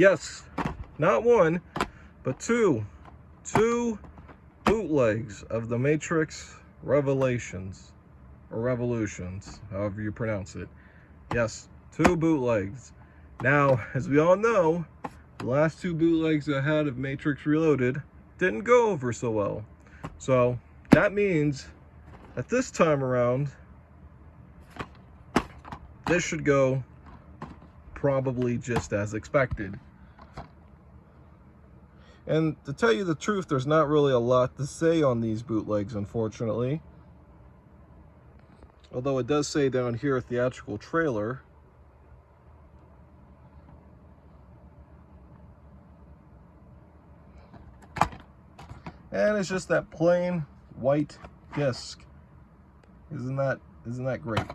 Yes, not one, but two bootlegs of the Matrix Revelations, or Revolutions, however you pronounce it. Yes, 2 bootlegs. Now, as we all know, the last 2 bootlegs I had of Matrix Reloaded didn't go over so well. So that means that this time around, this should go probably just as expected. And to tell you the truth, there's not really a lot to say on these bootlegs, unfortunately. Although it does say down here, a theatrical trailer. And it's just that plain white disc. Isn't that great?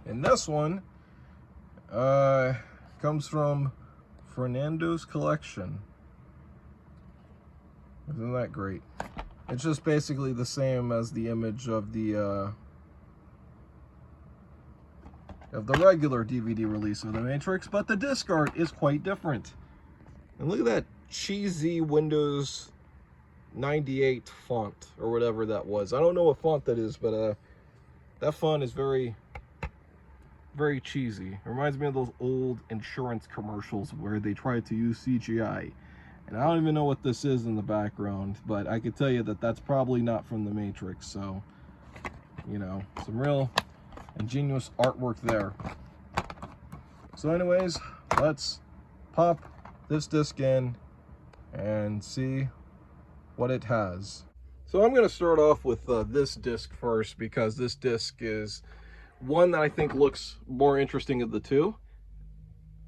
And this one comes from Fernando's collection. Isn't that great? It's just basically the same as the image of the regular DVD release of The Matrix, but the disc art is quite different. And look at that cheesy Windows 98 font, or whatever that was. I don't know what font that is, but that font is very, very cheesy. It reminds me of those old insurance commercials where they tried to use CGI. And I don't even know what this is in the background, but I can tell you that that's probably not from The Matrix. So, you know, some real ingenious artwork there. So anyways, let's pop this disc in and see what it has. So I'm going to start off with this disc first, because this disc is one that I think looks more interesting of the two.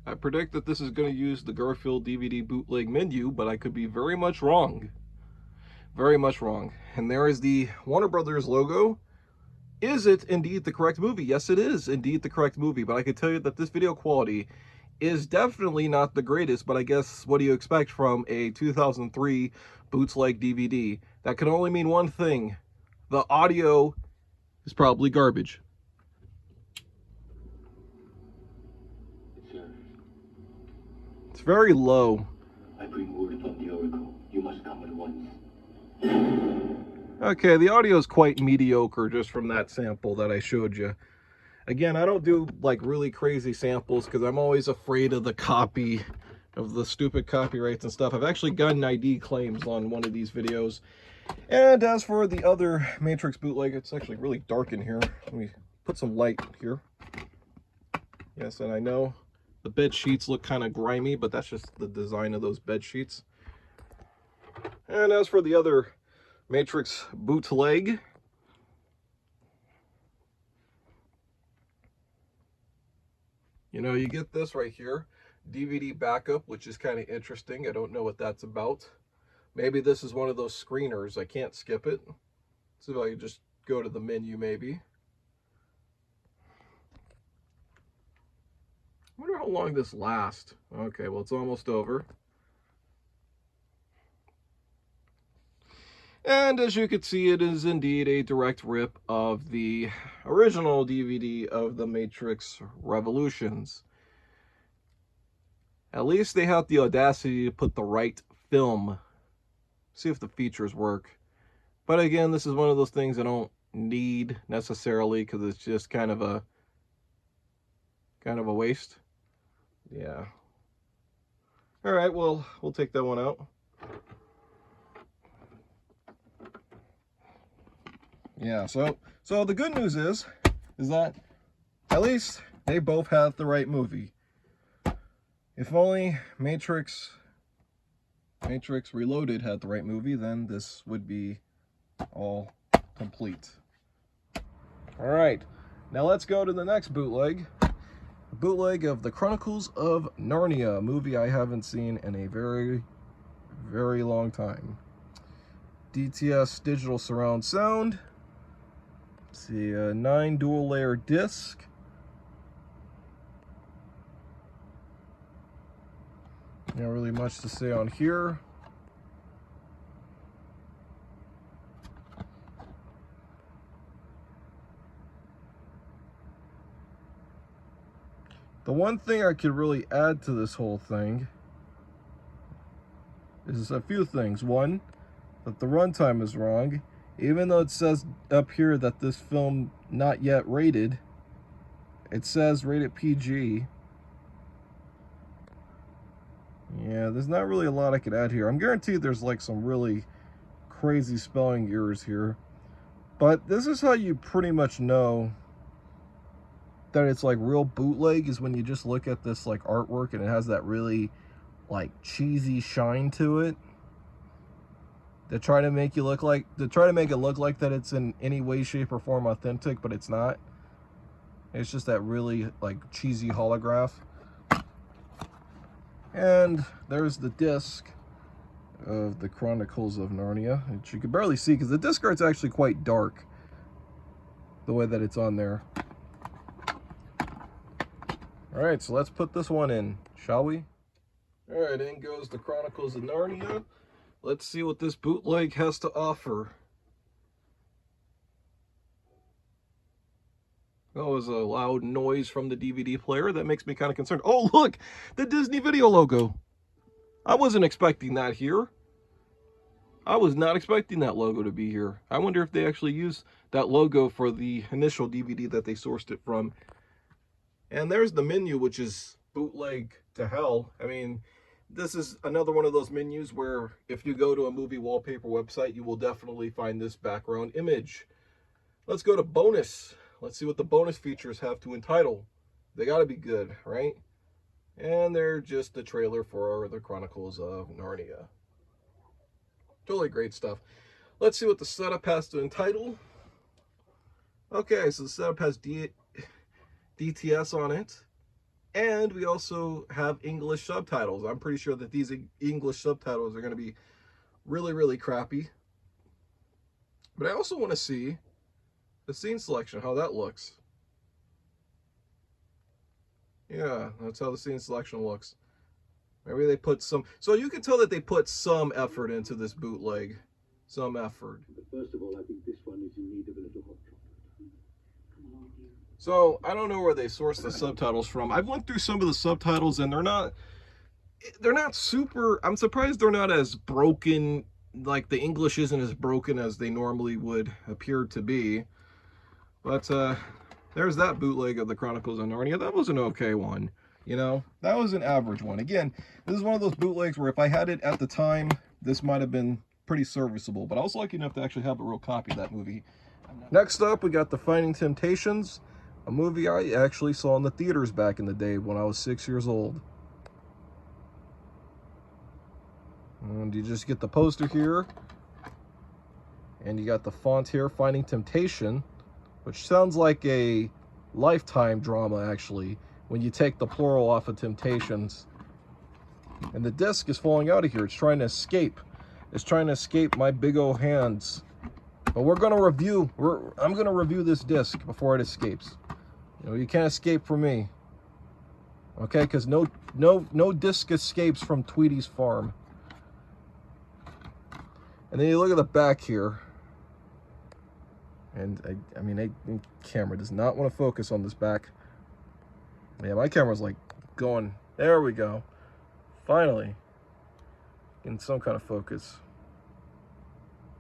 I predict that this is going to use the Garfield DVD bootleg menu, but I could be very much wrong. Very much wrong. And there is the Warner Brothers logo. Is it indeed the correct movie? Yes, it is indeed the correct movie, but I can tell you that this video quality is definitely not the greatest, but I guess what do you expect from a 2003 bootleg DVD? That can only mean one thing. The audio is probably garbage. It's very low. I bring word from the Oracle. You must come at once. Okay, the audio is quite mediocre just from that sample that I showed you. Again, I don't do like really crazy samples because I'm always afraid of the copy, of the stupid copyrights and stuff. I've actually gotten ID claims on one of these videos. And as for the other Matrix bootleg, it's actually really dark in here. Let me put some light here. Yes, and I know the bed sheets look kind of grimy, but that's just the design of those bed sheets. And as for the other Matrix bootleg, you know, you get this right here, DVD backup, which is kind of interesting. I don't know what that's about. Maybe this is one of those screeners. I can't skip it. So if I could just go to the menu, maybe. I wonder how long this lasts. Okay, well, it's almost over. And as you can see, it is indeed a direct rip of the original DVD of The Matrix Revolutions. At least they have the audacity to put the right film. See if the features work. But again, this is one of those things I don't need necessarily, because it's just kind of a waste. Yeah. All right, well, we'll take that one out. Yeah, so the good news is that at least they both have the right movie. If only Matrix Reloaded had the right movie, then this would be all complete. All right, now let's go to the next bootleg. A bootleg of The Chronicles of Narnia, a movie I haven't seen in a very, very long time. DTS digital surround sound. Let's see, a 9 dual layer disc. Not really much to say on here. The one thing I could really add to this whole thing is a few things. One, that the runtime is wrong. Even though it says up here that this film not yet rated, it says rated PG. Yeah, there's not really a lot I could add here. I'm guaranteed there's like some really crazy spelling errors here. But this is how you pretty much know that it's like real bootleg, is when you just look at this like artwork and it has that really like cheesy shine to it. They try to make it look like that it's in any way, shape, or form authentic, but it's not. It's just that really like cheesy holograph. And there's the disc of the Chronicles of Narnia, which you can barely see because the disc art's actually quite dark, the way that it's on there. All right, so let's put this one in, shall we? All right, in goes the Chronicles of Narnia. Let's see what this bootleg has to offer. That was a loud noise from the DVD player. That makes me kind of concerned. Oh, look! The Disney Video logo. I wasn't expecting that here. I was not expecting that logo to be here. I wonder if they actually used that logo for the initial DVD that they sourced it from. And there's the menu, which is bootleg to hell. I mean, this is another one of those menus where if you go to a movie wallpaper website, you will definitely find this background image. Let's go to bonus. Let's see what the bonus features have to entitle. They got to be good, right? And they're just the trailer for the Chronicles of Narnia. Totally great stuff. Let's see what the setup has to entitle. Okay, so the setup has DTS on it. And we also have English subtitles. I'm pretty sure that these English subtitles are going to be really, really crappy. But I also want to see the scene selection, how that looks. Yeah, that's how the scene selection looks. Maybe they put some... So you can tell that they put some effort into this bootleg. Some effort. But first of all, I think this one is in need of a little hot chocolate. Come along here. So I don't know where they sourced the subtitles from. I've went through some of the subtitles and they're not super... I'm surprised they're not as broken, like the English isn't as broken as they normally would appear to be. But there's that bootleg of the Chronicles of Narnia. That was an okay one. You know, that was an average one. Again, this is one of those bootlegs where if I had it at the time, this might have been pretty serviceable. But I was lucky enough to actually have a real copy of that movie. Next up, we got The Finding Temptations, a movie I actually saw in the theaters back in the day when I was 6 years old. And you just get the poster here. And you got the font here, Finding Temptation, which sounds like a Lifetime drama, actually, when you take the plural off of Temptations. And the disc is falling out of here. It's trying to escape. It's trying to escape my big old hands. But we're going to review, I'm going to review this disc before it escapes. You know, you can't escape from me. Okay, because no disc escapes from Tweety's farm. And then you look at the back here. And I mean, the camera does not want to focus on this back. Yeah, my camera's like going, there we go. Finally, in some kind of focus.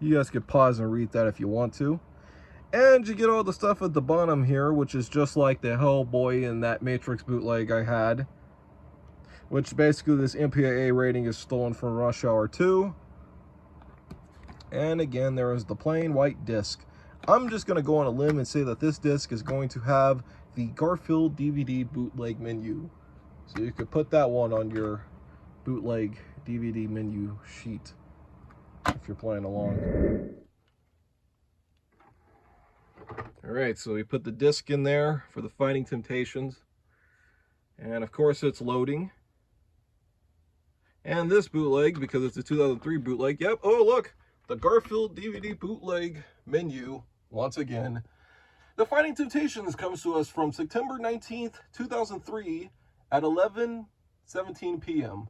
You guys could pause and read that if you want to. And you get all the stuff at the bottom here, which is just like the Hellboy and that Matrix bootleg I had. Which basically this MPAA rating is stolen from Rush Hour 2. And again, there is the plain white disc. I'm just going to go on a limb and say that this disc is going to have the Garfield DVD bootleg menu. So you could put that one on your bootleg DVD menu sheet if you're playing along. Alright, so we put the disc in there for the Finding Temptations. And of course it's loading. And this bootleg, because it's a 2003 bootleg, yep, oh look, the Garfield DVD bootleg menu, once again. The Finding Temptations comes to us from September 19th, 2003 at 11:17 p.m.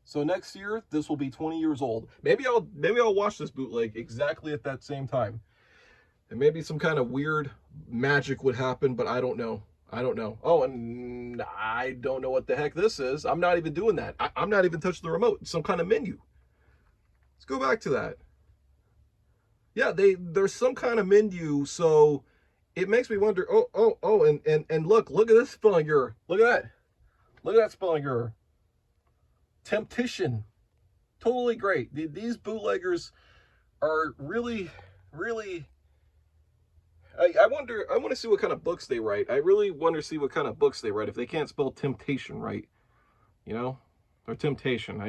So next year, this will be 20 years old. Maybe I'll watch this bootleg exactly at that same time. And maybe some kind of weird magic would happen, but I don't know. I don't know. Oh, and I don't know what the heck this is. I'm not even doing that. I'm not even touching the remote. It's some kind of menu. Let's go back to that. Yeah, there's some kind of menu, so it makes me wonder. Oh, and look at this spelling error. Look at that. Look at that spelling error. Temptation. Totally great. These bootleggers are really, really. I want to see what kind of books they write. I really want to see what kind of books they write if they can't spell temptation right, you know, or temptation.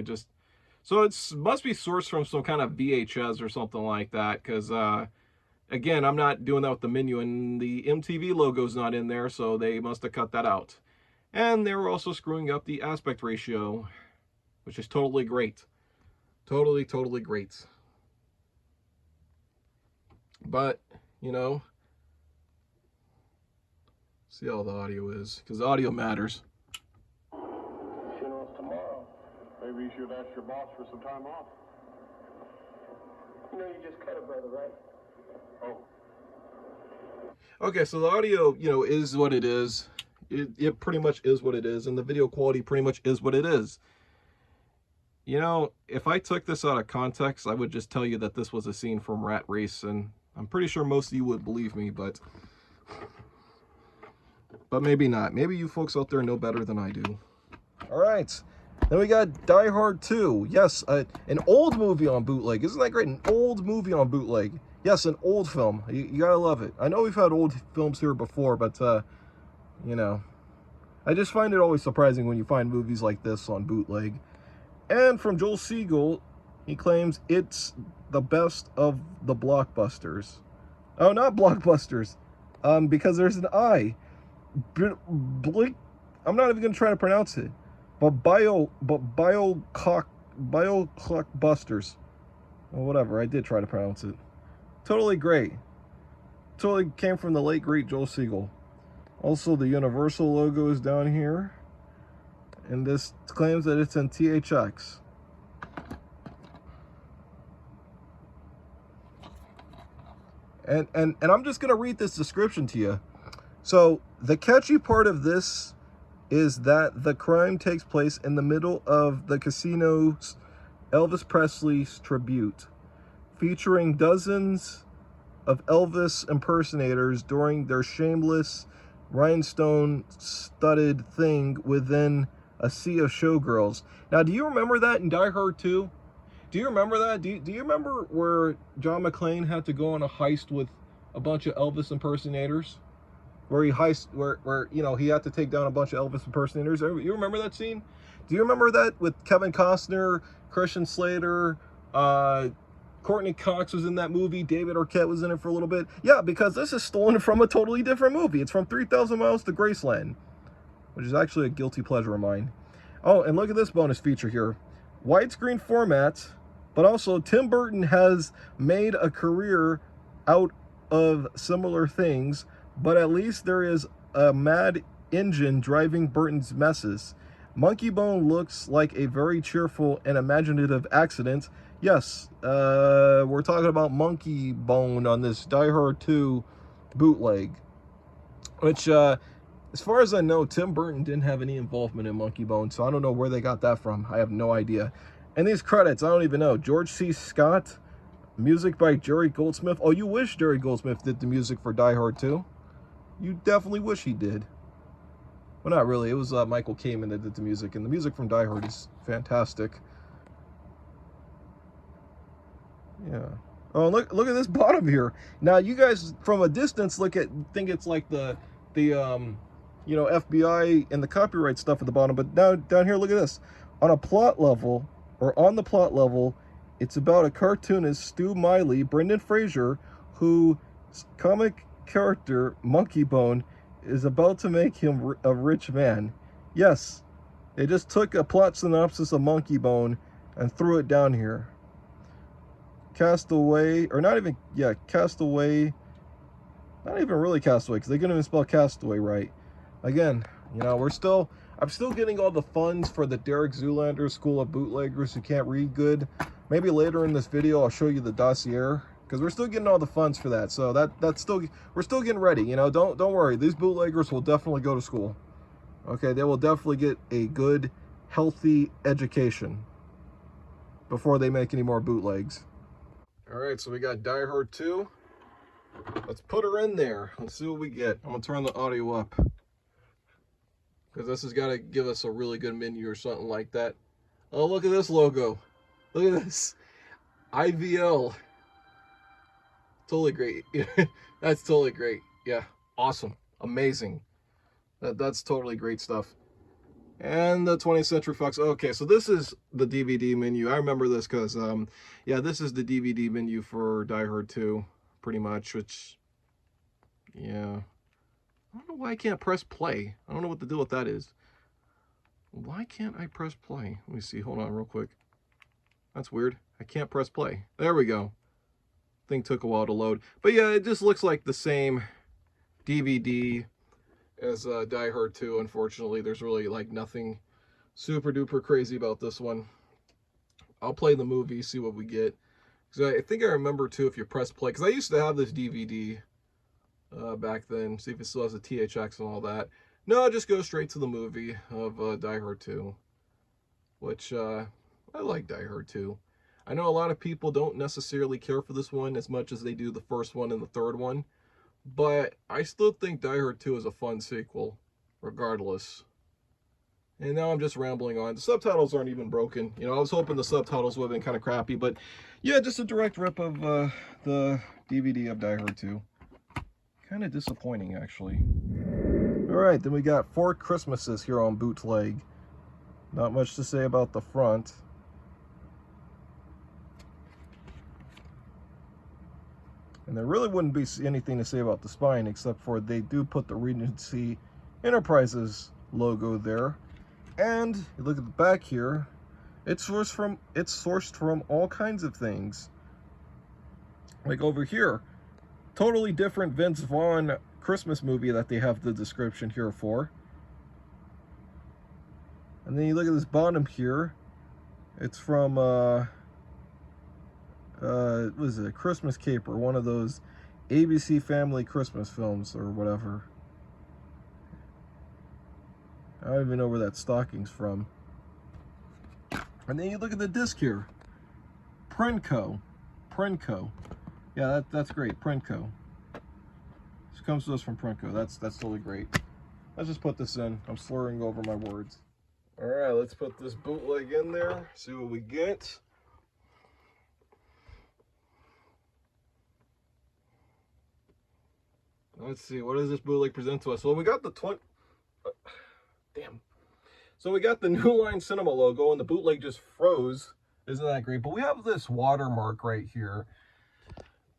So it must be sourced from some kind of VHS or something like that. Because again, I'm not doing that with the menu, and the MTV logo's not in there, so they must have cut that out. And they were also screwing up the aspect ratio, which is totally great. Totally great. But, you know, see how the audio is, because the audio matters. Funeral's tomorrow. Maybe you should ask your boss for some time off. You know you just cut a brother, right? Oh. Okay, so the audio, you know, is what it is. It pretty much is what it is, and the video quality pretty much is what it is. You know, if I took this out of context, I would just tell you that this was a scene from Rat Race, and I'm pretty sure most of you would believe me, but maybe not. Maybe you folks out there know better than I do. All right. Then we got Die Hard 2. Yes, an old movie on bootleg. Isn't that great? An old movie on bootleg. Yes, an old film. You gotta love it. I know we've had old films here before, but, you know, I just find it always surprising when you find movies like this on bootleg. And from Joel Siegel, he claims it's the best of the blockbusters. Oh, not blockbusters. Because there's an I. I'm not even going to try to pronounce it. But Bioclockbusters. Or whatever, I did try to pronounce it. Totally great. Totally came from the late, great Joel Siegel. Also, the Universal logo is down here. And this claims that it's in THX. And I'm just going to read this description to you. So, the catchy part of this is that the crime takes place in the middle of the casino's Elvis Presley's tribute, featuring dozens of Elvis impersonators during their shameless, rhinestone-studded thing within a sea of showgirls. Now, do you remember that in Die Hard 2? Do you remember that? Do you remember where John McClane had to go on a heist with a bunch of Elvis impersonators? Where he you know, he had to take down a bunch of Elvis impersonators. You remember that scene? Do you remember that with Kevin Costner, Christian Slater, Courtney Cox was in that movie, David Arquette was in it for a little bit? Yeah, because this is stolen from a totally different movie. It's from 3,000 Miles to Graceland, which is actually a guilty pleasure of mine. Oh, and look at this bonus feature here. Widescreen format, but also Tim Burton has made a career out of similar things, but at least there is a mad engine driving Burton's messes. Monkey Bone looks like a very cheerful and imaginative accident. Yes, we're talking about Monkey Bone on this Die Hard 2 bootleg, which, as far as I know, Tim Burton didn't have any involvement in Monkey Bone, so I don't know where they got that from. I have no idea. And these credits, I don't even know. George C. Scott, music by Jerry Goldsmith. Oh, you wish Jerry Goldsmith did the music for Die Hard 2? You definitely wish he did. Well, not really. It was Michael Kamen that did the music, and the music from Die Hard is fantastic. Yeah. Oh, look at this bottom here. Now, you guys from a distance think it's like the you know, FBI and the copyright stuff at the bottom, but now down here, look at this. On the plot level, it's about a cartoonist, Stu Miley, Brendan Fraser, whose comic character, Monkey Bone, is about to make him a rich man. Yes, they just took a plot synopsis of Monkey Bone and threw it down here. Castaway, or not even, yeah, Castaway, not even really Castaway, because they couldn't even spell Castaway right. Again, you know, I'm still getting all the funds for the Derek Zoolander School of Bootleggers Who Can't Read Good. Maybe later in this video I'll show you the dossier because we're still getting all the funds for that. So that's still, we're still getting ready. You know, don't worry. These bootleggers will definitely go to school. Okay, they will definitely get a good, healthy education before they make any more bootlegs. All right, so we got Die Hard 2. Let's put her in there. Let's see what we get. I'm gonna turn the audio up, because this has got to give us a really good menu or something like that. Oh, look at this logo. Look at this. IVL. Totally great. That's totally great. Yeah, awesome. Amazing. That's totally great stuff. And the 20th Century Fox. Okay, so this is the DVD menu. I remember this because, yeah, this is the DVD menu for Die Hard 2, pretty much, which, yeah. I don't know why I can't press play. I don't know what the deal with that is. Why can't I press play? Let me see. Hold on real quick. That's weird. I can't press play. There we go. Thing took a while to load. But yeah, it just looks like the same DVD as Die Hard 2. Unfortunately, there's really like nothing super duper crazy about this one. I'll play the movie, see what we get. Because I think I remember too, if you press play, because I used to have this DVD back then. See if it still has a THX and all that. No, just go straight to the movie of Die Hard 2, which I like Die Hard 2. I know a lot of people don't necessarily care for this one as much as they do the first one and the third one, but I still think Die Hard 2 is a fun sequel, regardless. And now I'm just rambling on. The subtitles aren't even broken. You know, I was hoping the subtitles would have been kind of crappy, but yeah, just a direct rip of the DVD of Die Hard 2. Kind of disappointing, actually. All right, then we got 4 Christmases here on Bootleg. Not much to say about the front. And there really wouldn't be anything to say about the spine, except for they do put the Regency Enterprises logo there. And you look at the back here, it's sourced from all kinds of things. Like over here, totally different Vince Vaughn Christmas movie that they have the description here for. And then you look at this bottom here, it's from what is it, Christmas Caper, one of those ABC Family Christmas films or whatever. I don't even know where that stocking's from. And then you look at the disc here, Prenco. Yeah, that's great, Prenco. This comes to us from Prenco. That's totally great. Let's just put this in. I'm slurring over my words. All right, let's put this bootleg in there, see what we get. Let's see, what does this bootleg present to us? Well, we got the damn. So we got the New Line Cinema logo, and the bootleg just froze. Isn't that great? But we have this watermark right here.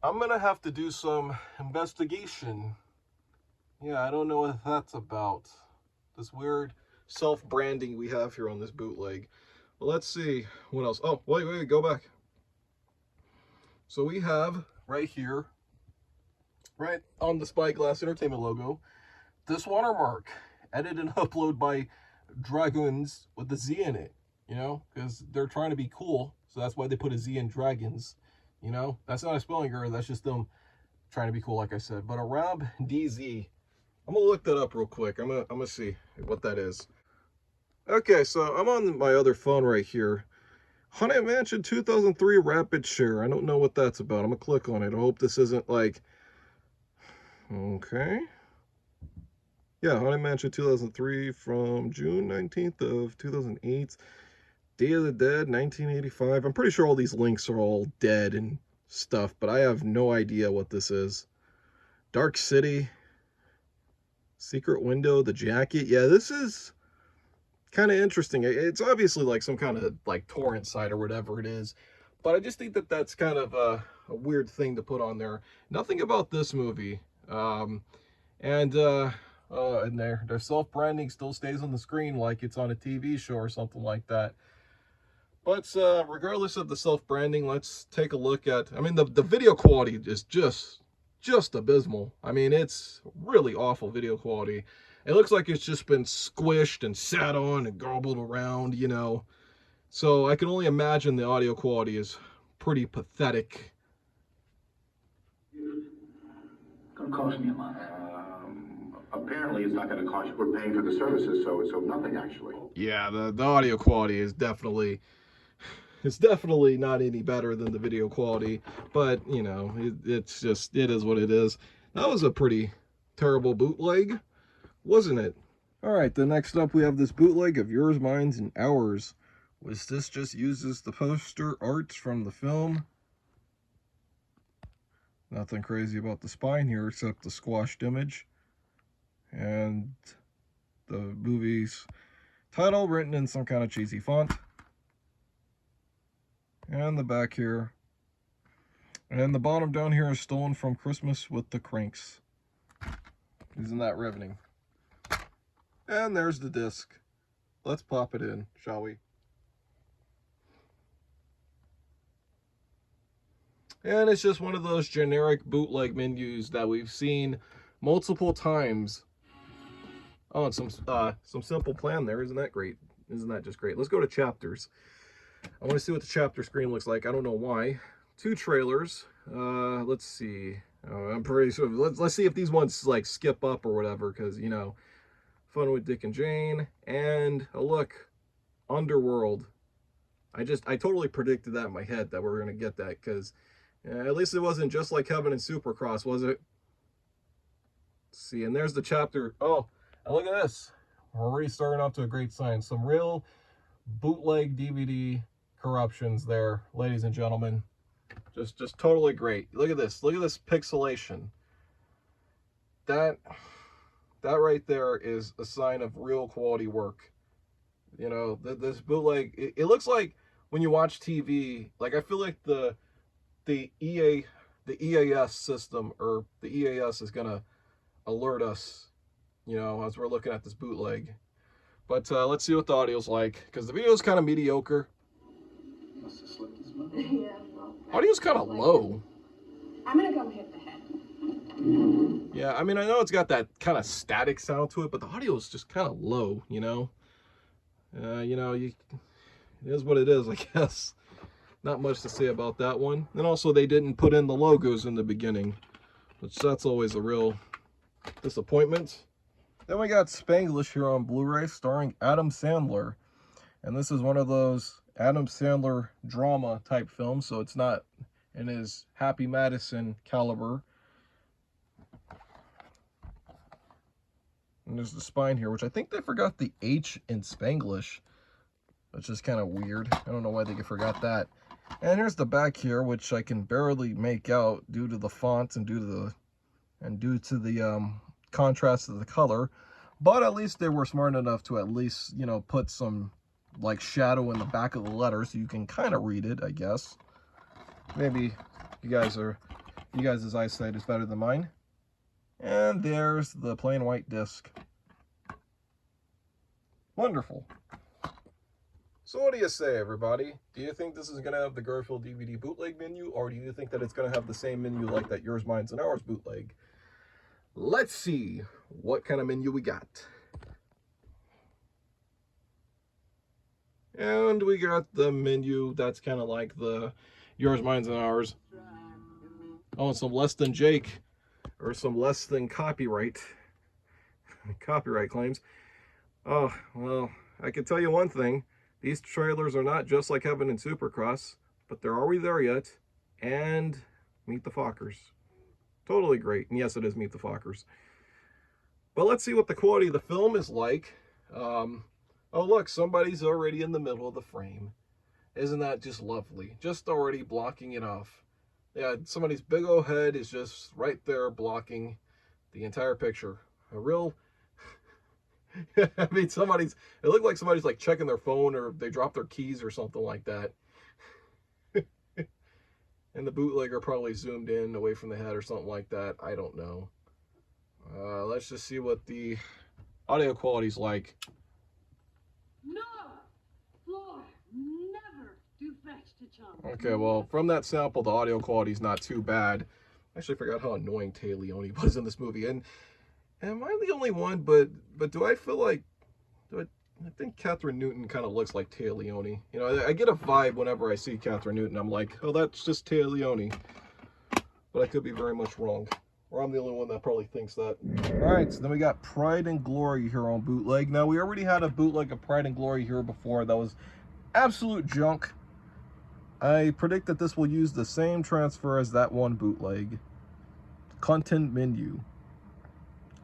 I'm gonna have to do some investigation. Yeah, I don't know what that's about. This weird self-branding we have here on this bootleg. Well, let's see what else. Oh, wait, go back. So we have right here, right on the Spyglass Entertainment logo, this watermark, edit and upload by Dragoons with the Z in it, you know, because they're trying to be cool, so that's why they put a Z in Dragons, you know. That's not a spelling error, that's just them trying to be cool, like I said. But Arab DZ, I'm gonna look that up real quick. I'm gonna see what that is. Okay, so I'm on my other phone right here. Haunted Mansion 2003 Rapid Share. I don't know what that's about. I'm gonna click on it. I hope this isn't like, okay. Yeah, Haunted Mansion 2003 from June 19th of 2008. Day of the Dead 1985. I'm pretty sure all these links are all dead and stuff, but I have no idea what this is. Dark City. Secret Window, the jacket. Yeah, this is kind of interesting. It's obviously like some kind of like torrent site or whatever it is, but I just think that that's kind of a weird thing to put on there. Nothing about this movie. And their self-branding still stays on the screen like it's on a TV show or something like that. But regardless of the self-branding, let's take a look at, I mean, the video quality is just abysmal. I mean, it's really awful video quality. It looks like it's just been squished and sat on and garbled around, you know. So I can only imagine the audio quality is pretty pathetic. gonna cost me a month. Apparently it's not going to cost you. We're paying for the services, so nothing actually. Yeah, the audio quality is definitely, it's definitely not any better than the video quality, but you know, it's just, it is what it is. That was a pretty terrible bootleg, wasn't it? All right, the next up we have this bootleg of Yours, Mine, and Ours, which this just uses the poster art from the film. Nothing crazy about the spine here except the squashed image. And the movie's title written in some kind of cheesy font. And the back here. And the bottom down here is stolen from Christmas with the Cranks. Isn't that riveting? And there's the disc. Let's pop it in, shall we? And it's just one of those generic bootleg menus that we've seen multiple times. Oh, and some simple plan there. Isn't that great? Isn't that just great? Let's go to chapters. I want to see what the chapter screen looks like. I don't know why. 2 trailers. Let's see. I'm pretty sure. Let's see if these ones like skip up or whatever, because you know, Fun with Dick and Jane, and oh look, Underworld. I totally predicted that in my head that we were gonna get that, because at least it wasn't just like Heaven and Supercross, was it? Let's see, and there's the chapter. Oh. And look at this. We're already starting off to a great sign. Some real bootleg DVD corruptions there, ladies and gentlemen. Just totally great. Look at this. Look at this pixelation. That right there is a sign of real quality work. You know, this bootleg, it looks like when you watch TV, like I feel like the EAS system, or the EAS is gonna alert us, you know, as we're looking at this bootleg. But let's see what the audio's like, because the video's kind of mediocre. Must have slipped his mind. Yeah, well, Audio's kind of low. I'm gonna go hit the head. Yeah, I mean, I know it's got that kind of static sound to it, but the audio is just kind of low, you know? You know, it is what it is, I guess. Not much to say about that one. And also, they didn't put in the logos in the beginning, which that's always a real disappointment. Then we got Spanglish here on Blu-ray, starring Adam Sandler. And this is one of those Adam Sandler drama type films, so it's not in his Happy Madison caliber. And there's the spine here, which I think they forgot the H in Spanglish, which is kind of weird. I don't know why they forgot that. And here's the back here, which I can barely make out due to the font and due to the contrast of the color. But at least they were smart enough to at least, you know, put some like shadow in the back of the letter so you can kind of read it, I guess. Maybe you guys' eyesight is better than mine. And there's the plain white disc. Wonderful. So what do you say, everybody? Do you think this is going to have the Garfield DVD bootleg menu, or do you think that it's going to have the same menu like that Yours, Mine, and Ours bootleg? Let's see what kind of menu we got. And we got the menu that's kind of like the Yours, Mine, and Ours. Oh, and some less than Jake, or some less than copyright claims. Oh, well, I can tell you one thing. These trailers are not just like Heaven and Supercross, but they're Are We There Yet? And Meet the Fockers. Totally great. And yes, it is Meet the Fockers. But let's see what the quality of the film is like. Oh, look, somebody's already in the middle of the frame. Isn't that just lovely? Just already blocking it off. Yeah, somebody's big old head is just right there blocking the entire picture. A real... I mean, it looked like somebody's like checking their phone, or they dropped their keys or something like that. And the bootlegger probably zoomed in away from the head or something like that. I don't know. Let's just see what the audio quality's like. No, floor, never do fetch to chump. Okay, well, from that sample, the audio quality's not too bad. I actually forgot how annoying Tay Leone was in this movie. And am I the only one? But do I feel like... I think Catherine Newton kind of looks like Tay Leone. You know, I get a vibe whenever I see Catherine Newton. I'm like, oh, that's just Tay Leone. But I could be very much wrong. Or I'm the only one that probably thinks that. Alright, so then we got Pride and Glory here on bootleg. Now, we already had a bootleg of Pride and Glory here before. That was absolute junk. I predict that this will use the same transfer as that one bootleg. Content menu.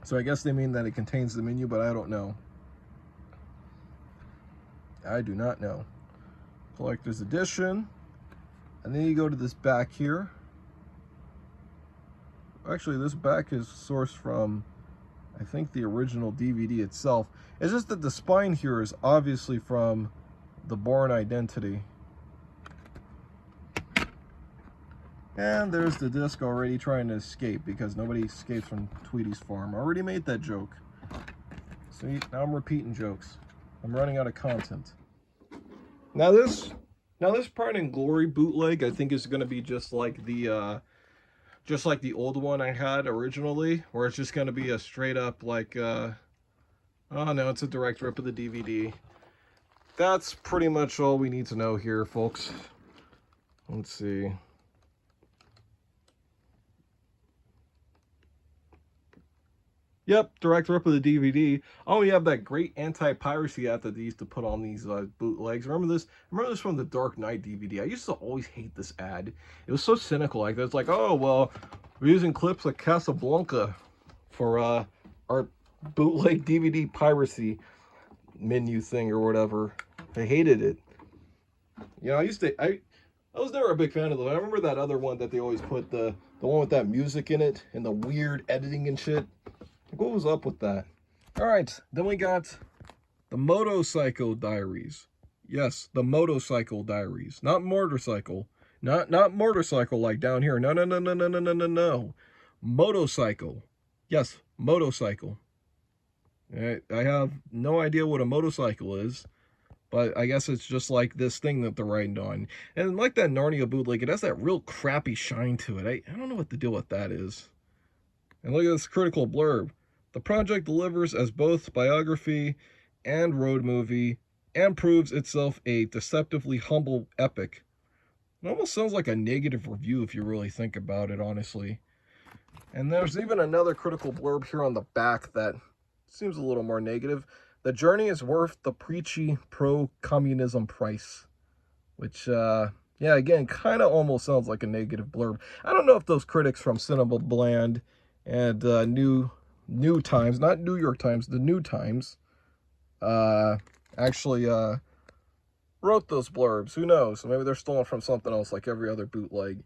So I guess they mean that it contains the menu, but I don't know. I do not know. Collector's edition. And then you go to this back here. Actually, this back is sourced from, I think, the original DVD itself. It's just that the spine here is obviously from the Bourne Identity. And there's the disc already trying to escape, because nobody escapes from Tweety's farm. I already made that joke. See, now I'm repeating jokes. I'm running out of content. Now this Pride and Glory bootleg, I think, is going to be just like the old one I had originally, where it's just going to be a straight up like, oh no, it's a direct rip of the DVD. That's pretty much all we need to know here, folks. Let's see. Yep, direct rip of the DVD. Oh, you have that great anti-piracy app that they used to put on these bootlegs. Remember this? Remember this from the Dark Knight DVD? I used to always hate this ad. It was so cynical. Like, it's like, oh, well, we're using clips like Casablanca for our bootleg DVD piracy menu thing or whatever. I hated it. You know, I was never a big fan of them. I remember that other one that they always put, the one with that music in it and the weird editing and shit. Like, what was up with that? All right, then we got the Motorcycle Diaries. Yes, the Motorcycle Diaries, not motorcycle, not motorcycle like down here. No, no, no, no, no, no, no, no, no. Motorcycle. Yes, motorcycle. I have no idea what a motorcycle is, but I guess it's just like this thing that they're riding on. And like that Narnia bootleg, it has that real crappy shine to it. I don't know what the deal with that is. And look at this critical blurb. The project delivers as both biography and road movie and proves itself a deceptively humble epic. It almost sounds like a negative review if you really think about it, honestly. And there's even another critical blurb here on the back that seems a little more negative. The journey is worth the preachy pro-communism price. Which, yeah, again, kind of almost sounds like a negative blurb. I don't know if those critics from Cinema Bland and New Times, not New York Times, the New Times, actually wrote those blurbs. Who knows? Maybe they're stolen from something else like every other bootleg.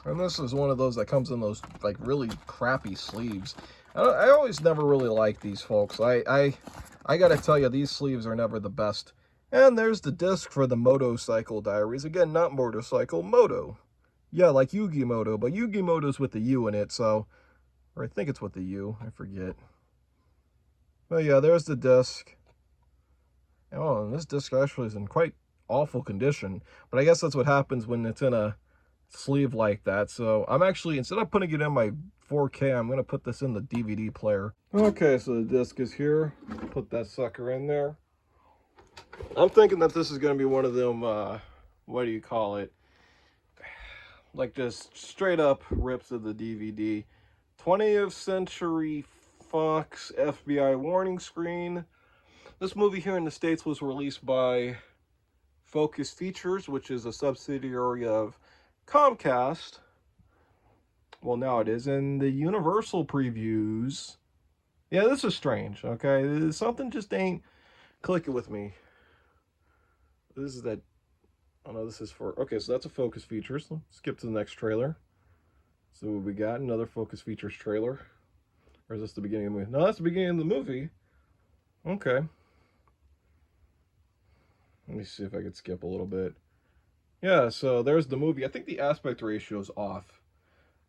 And this is one of those that comes in those like really crappy sleeves. I always never really liked these, folks. I gotta tell you, these sleeves are never the best. And there's the disc for the Motorcycle Diaries. Again, not motorcycle, moto. Yeah, like Yu-Gi-Moto, but Yu-Gi-Moto's with the U in it, so... Or I think it's with the U, I forget. But yeah, there's the disc. Oh, and this disc actually is in quite awful condition. But I guess that's what happens when it's in a sleeve like that. So I'm actually, instead of putting it in my 4K, I'm going to put this in the DVD player. Okay, so the disc is here. Put that sucker in there. I'm thinking that this is going to be one of them, what do you call it? Like just straight up rips of the DVD. 20th Century Fox FBI warning screen. This movie here in the States was released by Focus Features, which is a subsidiary of Comcast. Well, now it is. And the Universal previews. Yeah, this is strange, okay? Something just ain't clicking with me. This is that... Oh, no, this is for... Okay, so that's a Focus Features. Let's skip to the next trailer. So what we got? Another Focus Features trailer. Or is this the beginning of the movie? No, that's the beginning of the movie. Okay. Let me see if I could skip a little bit. Yeah, so there's the movie. I think the aspect ratio is off.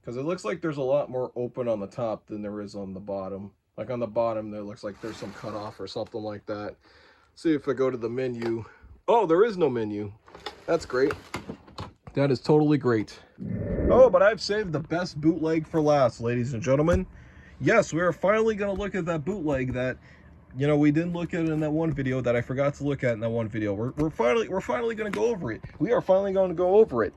Because it looks like there's a lot more open on the top than there is on the bottom. Like on the bottom, there looks like there's some cutoff or something like that. See if I go to the menu. Oh, there is no menu. That's great. That is totally great. Oh, but I've saved the best bootleg for last, ladies and gentlemen. Yes, we are finally going to look at that bootleg that, you know, we didn't look at in that one video that I forgot to look at in that one video. We're finally going to go over it. We are finally going to go over it.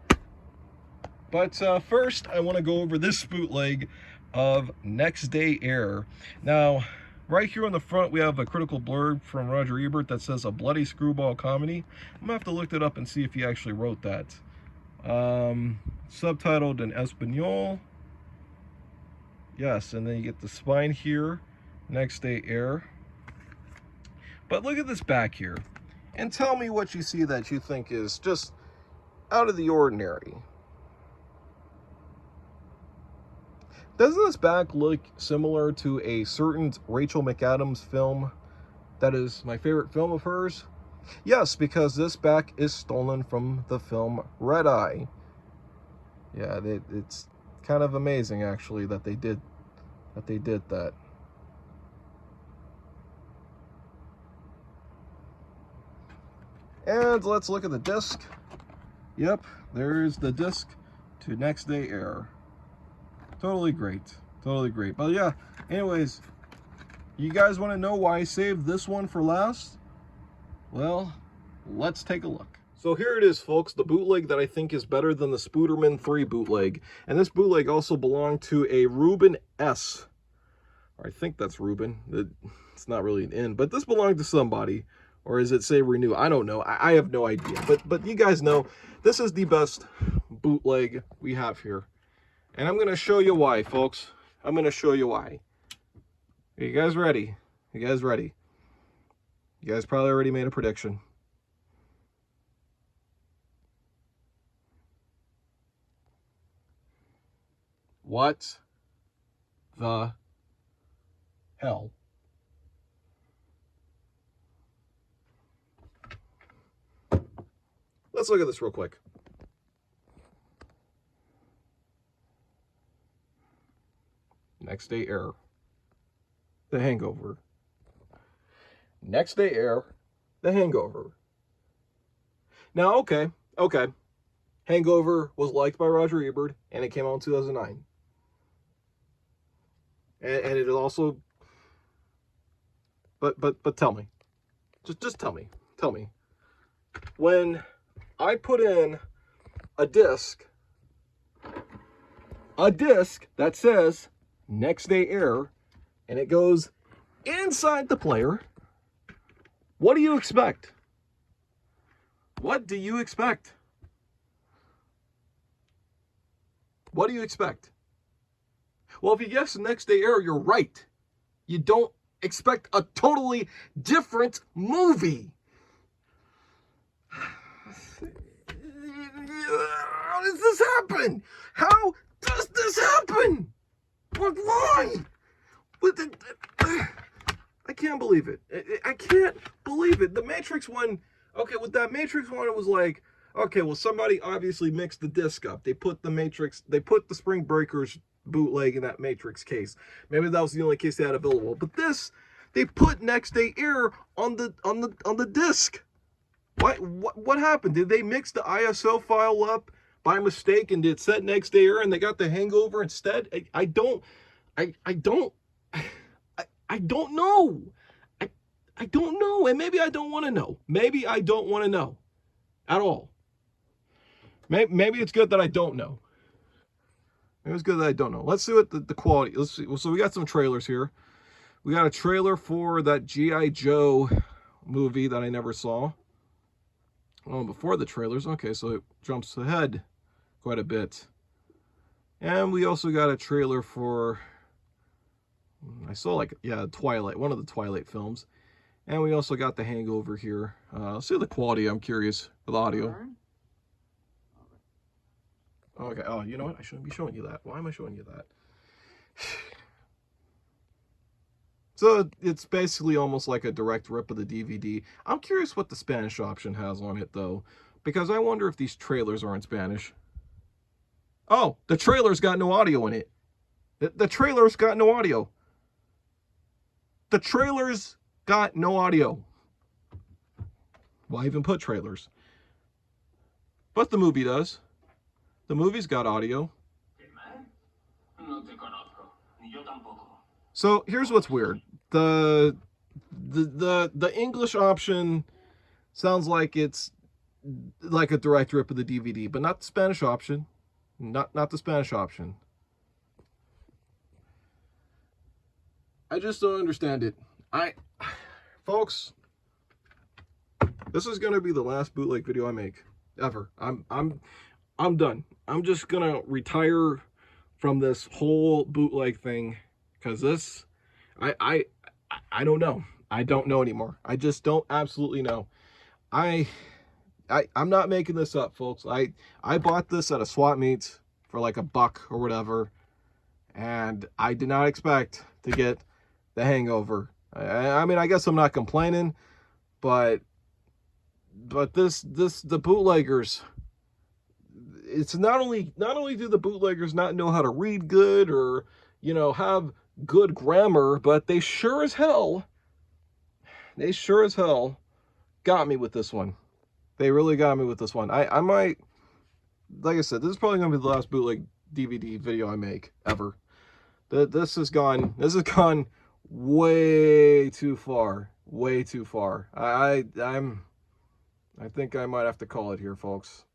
But first, I want to go over this bootleg of Next Day Air. Now, right here on the front, we have a critical blurb from Roger Ebert that says a bloody screwball comedy. I'm going to have to look it up and see if he actually wrote that. Subtitled in Espanol. Yes, and then you get the spine here, Next Day Air. But look at this back here, and tell me what you see that you think is just out of the ordinary. Doesn't this back look similar to a certain Rachel McAdams film that is my favorite film of hers? Yes, because this back is stolen from the film Red Eye. Yeah, it's kind of amazing actually that they did that. And let's look at the disc. Yep, there's the disc to Next Day Air. Totally great. Totally great. But yeah, anyways, you guys want to know why I saved this one for last? Well, let's take a look. So here it is, folks, the bootleg that I think is better than the Spooderman 3 bootleg. And this bootleg also belonged to a Ruben S. Or I think that's Ruben. It's not really an N, but this belonged to somebody. Or is it say Renew? I don't know. I have no idea. But you guys know, this is the best bootleg we have here. And I'm going to show you why, folks. I'm going to show you why. Are you guys ready? You guys ready? You guys probably already made a prediction. What the hell? Let's look at this real quick. Next Day Air. The Hangover. Next Day Air. The Hangover. Now, okay. Hangover was liked by Roger Ebert, and it came out in 2009. And it also, but tell me, just tell me, when I put in a disc that says Next Day Air, and it goes inside the player, what do you expect? What do you expect? What do you expect? Well, if you guess Next Day Air, you're right. You don't expect a totally different movie. How does this happen? How does this happen? Why? I can't believe it. I can't believe it. The Matrix one, okay, with that Matrix one, it was like, okay, well, somebody obviously mixed the disc up. They put the Spring Breakers bootleg in that Matrix case. Maybe that was the only case they had available. But this, they put Next Day Air on the disc. What happened? Did they mix the ISO file up by mistake and did set Next Day Air and they got the Hangover instead? I don't know. I don't know, and maybe I don't want to know. Maybe I don't want to know at all. Maybe it's good that I don't know. Maybe it's good that I don't know. Let's see what the quality. Let's see. So we got some trailers here. We got a trailer for that G.I. Joe movie that I never saw. Oh, before the trailers. Okay, so it jumps ahead quite a bit. And we also got a trailer for, I saw like, yeah, Twilight, one of the Twilight films. And we also got the Hangover here. Let's see the quality. I'm curious for the audio. Okay, oh, you know what? I shouldn't be showing you that. Why am I showing you that? So it's basically almost like a direct rip of the DVD. I'm curious what the Spanish option has on it, though, because I wonder if these trailers are in Spanish. Oh, the trailer's got no audio in it. The trailer's got no audio. The trailer's got no audio. Why even put trailers? But the movie does. The movie's got audio. So here's what's weird. The English option sounds like it's like a direct rip of the DVD, but not the Spanish option. Not the Spanish option. I just don't understand it. Folks, this is gonna be the last bootleg video I make ever. I'm done. I'm just gonna retire from this whole bootleg thing, because this, I don't know. I don't know anymore. I just don't absolutely know. I'm not making this up, folks. I bought this at a swap meet for like $1 or whatever, and I did not expect to get The Hangover. I mean, I guess I'm not complaining, but the bootleggers, it's not only do the bootleggers not know how to read good or, you know, have good grammar, but they sure as hell got me with this one. They really got me with this one. I might, like I said, this is probably gonna be the last bootleg DVD video I make ever. This has gone way too far. Way too far. I think I might have to call it here, folks.